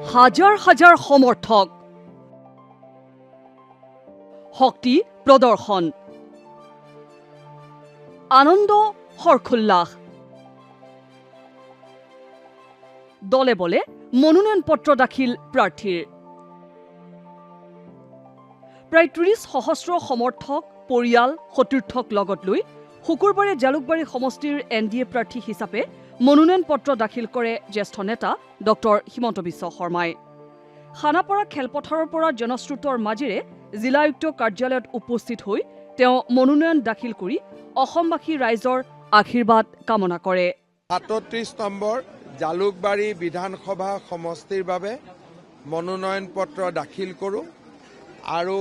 হাজাৰ হাজাৰ সমৰ্থক শক্তি প্ৰদৰ্শন আনন্দ হৰ্ষোল্লাস দলে বলে মনোনয়ন পত্ৰ দাখিল প্ৰাৰ্থীৰ প্ৰায় ৩০ সহস্ৰ সমৰ্থক পৰিয়াল সতীৰ্থক লগত লৈ শুকুৰবাৰে জালুকবাৰী সমষ্টিৰ এনডিএ প্ৰাৰ্থী হিচাপে মনোনয়ন পত্ৰ দাখিল কৰে জ্যেষ্ঠ নেতা ডক্টৰ হিমন্ত বিশ্ব শৰ্মাই খানাপাৰা খেলপথাৰৰ পৰা জনশ্ৰুতৰ মাজেৰে জিলা আয়ুক্ত কাৰ্যালয়ত উপস্থিত হৈ তেওঁ মনোনয়ন দাখিল কৰি অসমবাসী ৰাইজৰ আশীৰ্বাদ কামনা কৰে ৩৭ নম্বৰ জালুকবাৰী বিধানসভা সমষ্টিৰ বাবে মনোনয়ন পত্ৰ দাখিল কৰোঁ আৰু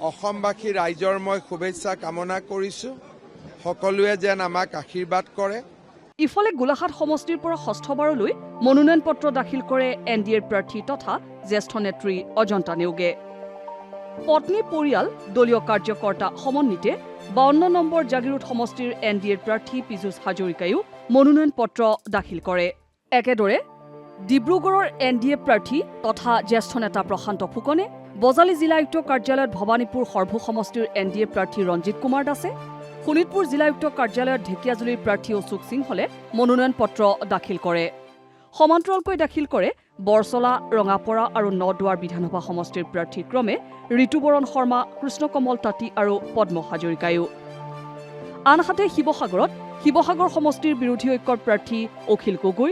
অসমবাসী ৰাইজৰ মই শুভেচ্ছা কামনা কৰিছোঁ সকলোৱে যেন আমাক আশীৰ্বাদ কৰে ইফালে গোলাঘাট সমষ্টিৰ পৰা ষষ্ঠবাৰলৈ মনোনয়ন পত্ৰ দাখিল কৰে এনডিএৰ প্ৰাৰ্থী তথা জ্যেষ্ঠ নেত্ৰী অজন্তা নেওগে পত্নী পৰিয়াল দলীয় কাৰ্যকৰ্তা সমন্বিতে 52 নম্বৰ জাগিৰোড সমষ্টিৰ এনডিএৰ প্ৰাৰ্থী পীযুষ হাজৰিকায়ো মনোনয়ন পত্ৰ দাখিল কৰে একেদৰে ডিব্ৰুগড়ৰ এনডিএ প্ৰাৰ্থী তথা জ্যেষ্ঠ নেতা প্ৰশান্ত ফুকনে বজালী জিলা আয়ুক্ত কাৰ্যালয়ত ভৱানীপুৰ সৰ্ভু সমষ্টিৰ এনডিএ প্ৰাৰ্থী ৰঞ্জিত কুমাৰ দাসে শোণিতপুৰ জিলা আয়ুক্ত কাৰ্যালয়ত ঢেকিয়াজুলিৰ প্ৰাৰ্থী অশোক সিংহলে মনোনয়ন পত্ৰ দাখিল কৰে সমান্তৰালকৈ দাখিল কৰে বৰচলা ৰঙাপৰা আৰু নদুৱাৰ বিধানসভা সমষ্টিৰ প্ৰাৰ্থী ক্ৰমে ঋতুবৰণ শৰ্মা কৃষ্ণকমল তাঁতী আৰু পদ্ম হাজৰিকায়ো আনহাতে শিৱসাগৰ সমষ্টিৰ বিৰোধী ঐক্যৰ প্ৰাৰ্থী অখিল গগৈ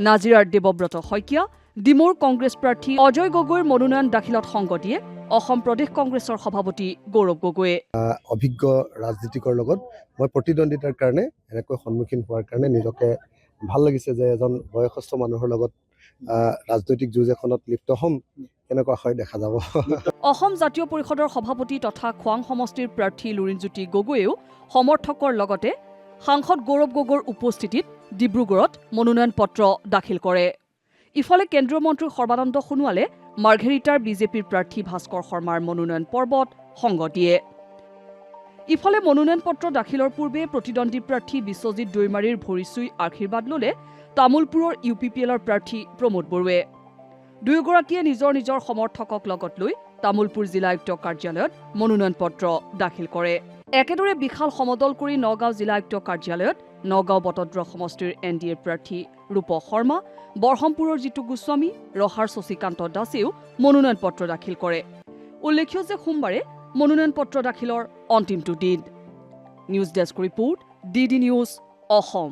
নাজিৰাৰ দেৱব্ৰত শইকীয়া ডিমৌৰ কংগ্ৰেছ প্ৰাৰ্থী অজয় গগৈৰ মনোনয়ন দাখিলত সংগ দিয়ে অসম প্ৰদেশ কংগ্ৰেছৰ সভাপতি গৌৰৱ গগৈয়ে অভিজ্ঞ ৰাজনীতিকৰ লগত মই প্ৰতিদ্বন্দ্বিতাৰ কাৰণে এনেকৈ সন্মুখীন হোৱাৰ কাৰণে নিজকে ভাল লাগিছে যে এজন বয়সস্থ মানুহৰ লগত ৰাজনৈতিক যুঁজ এখনত লিপ্ত হ'ম কেনেকুৱা হয় দেখা যাব অসম জাতীয় পৰিষদৰ সভাপতি তথা খোৱাং সমষ্টিৰ প্ৰাৰ্থী লুৰিণজ্যোতি গগৈয়েও সমৰ্থকৰ লগতে সাংসদ গৌৰৱ গগৈৰ উপস্থিতিত ডিব্ৰুগড়ত মনোনয়ন পত্ৰ দাখিল কৰে ইফালে কেন্দ্ৰীয় মন্ত্ৰী সৰ্বানন্দ সোণোৱালে মাৰ্ঘেৰিটাৰ বিজেপিৰ প্ৰাৰ্থী ভাস্কৰ শৰ্মাৰ মনোনয়ন পৰ্বত সংগ দিয়ে ইফালে মনোনয়ন পত্ৰ দাখিলৰ পূৰ্বে প্ৰতিদ্বন্দ্বী প্ৰাৰ্থী বিশ্বজিৎ দৈমাৰীৰ ভৰি চুই আশীৰ্বাদ ললে তামুলপুৰৰ ইউপিপিএলৰ প্ৰাৰ্থী প্ৰমোদ বৰুৱে দুয়োগৰাকীয়ে নিজৰ নিজৰ সমৰ্থকক লগত লৈ তামুলপুৰ জিলা আয়ুক্ত কাৰ্যালয়ত মনোনয়ন পত্ৰ দাখিল কৰে একেদৰে বিশাল সমদল কৰি নগাঁও জিলা আয়ুক্ত কাৰ্যালয়ত নগাঁও বটদ্ৰ সমষ্টিৰ এনডিএৰ প্ৰাৰ্থী ৰূপ শৰ্মা বৰহমপুৰৰ জিতু গোস্বামী ৰহাৰ শশীকান্ত দাসেও মনোনয়ন পত্ৰ দাখিল কৰে উল্লেখ্য যে সোমবাৰে মনোনয়ন পত্ৰ দাখিলৰ অন্তিমটো দিন news desk report DD news Assam